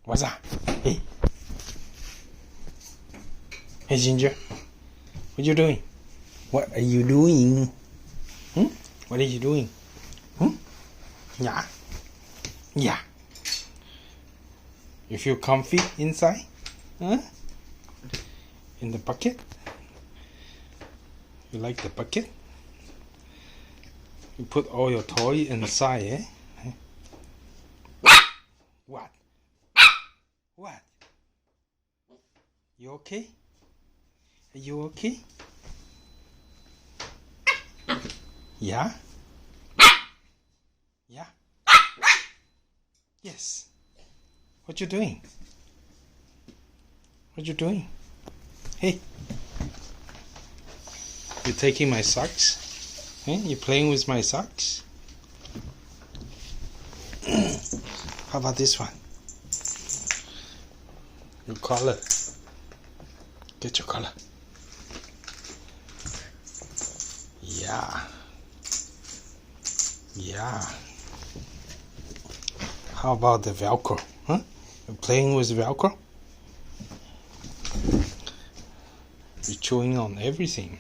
What's that? Hey. Hey, Ginger. What you doing? What are you doing? What are you doing? Yeah. Yeah. You feel comfy inside? Huh? In the bucket? You like the bucket? You put all your toy inside, eh? What? What? You okay? Are you okay? Yeah? Yeah? Yes. What you doing? What you doing? Hey. You taking my socks? Hey, you playing with my socks? How about this one? Your collar. Get your collar. Yeah. Yeah. How about the Velcro? Huh? You playing with Velcro? You're chewing on everything.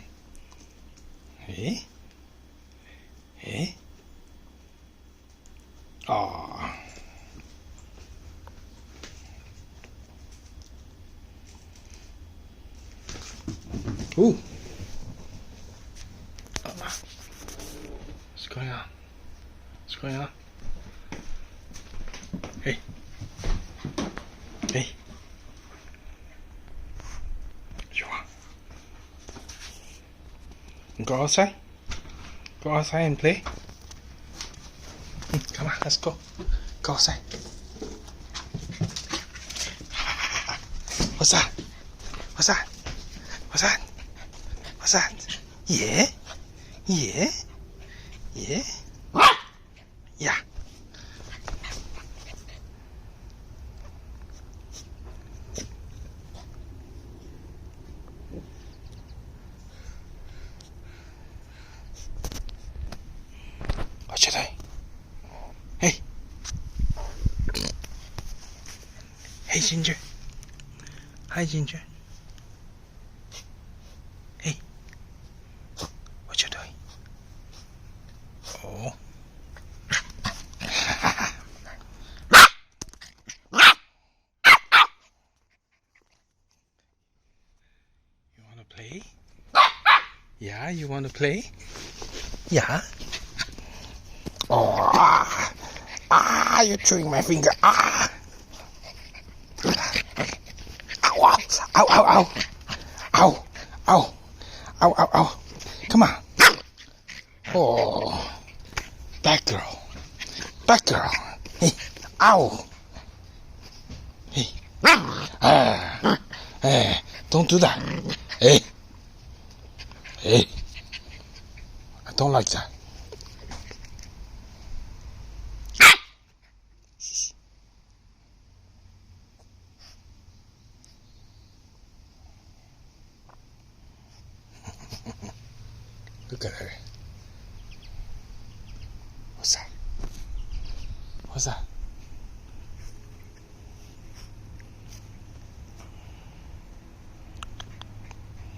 Eh? Eh? Ah. Ooh. What's going on? What's going on? Hey. Hey. What you want? Go outside? Go outside and play? Come on, let's go. Go outside. What's that? What's that? What's that? What's that? Yeah? Yeah? Yeah? Yeah. What you doing? Hey. Hey, Ginger. Hi, Ginger. Hey. What you doing? Oh. You wanna play? Yeah, you wanna play? Yeah. Oh. You're chewing my finger. Ow, ow, ow, ow, ow, ow, ow, ow, ow. Come on. Oh, bad girl, bad girl. Hey, ow. Hey, hey, don't do that. Hey, hey, I don't like that. Look at her. What's that? What's that?